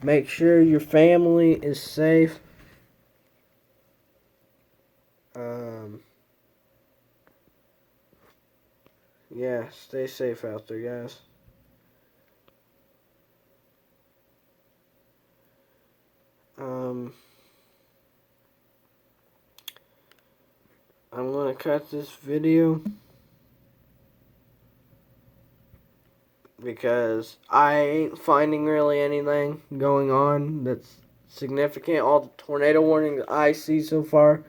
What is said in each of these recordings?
Make sure your family is safe. Yeah, stay safe out there, guys. I'm going to cut this video because I ain't finding really anything going on that's significant. All the tornado warnings I see so far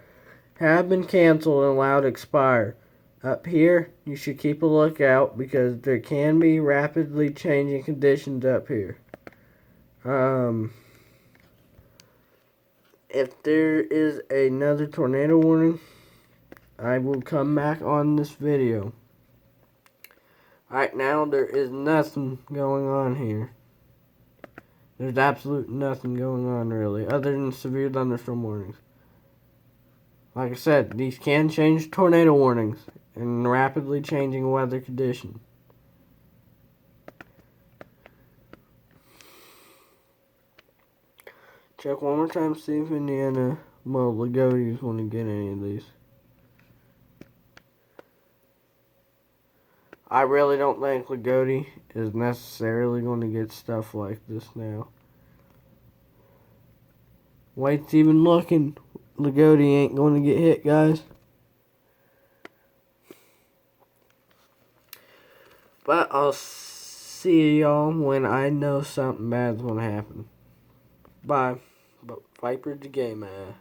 have been canceled and allowed to expire. Up here, you should keep a lookout because there can be rapidly changing conditions up here. If there is another tornado warning, I will come back on this video. Right now, there is nothing going on here. There's absolute nothing going on, really, other than severe thunderstorm warnings. Like I said, these can change tornado warnings in rapidly changing weather conditions. Check one more time, see if Indiana, well, Lagodi is going to get any of these. I really don't think Lagodi is necessarily going to get stuff like this now. Wait's even looking. Lagodi ain't going to get hit, guys. But I'll see y'all when I know something bad's going to happen. Bye. But Viper the Gamer.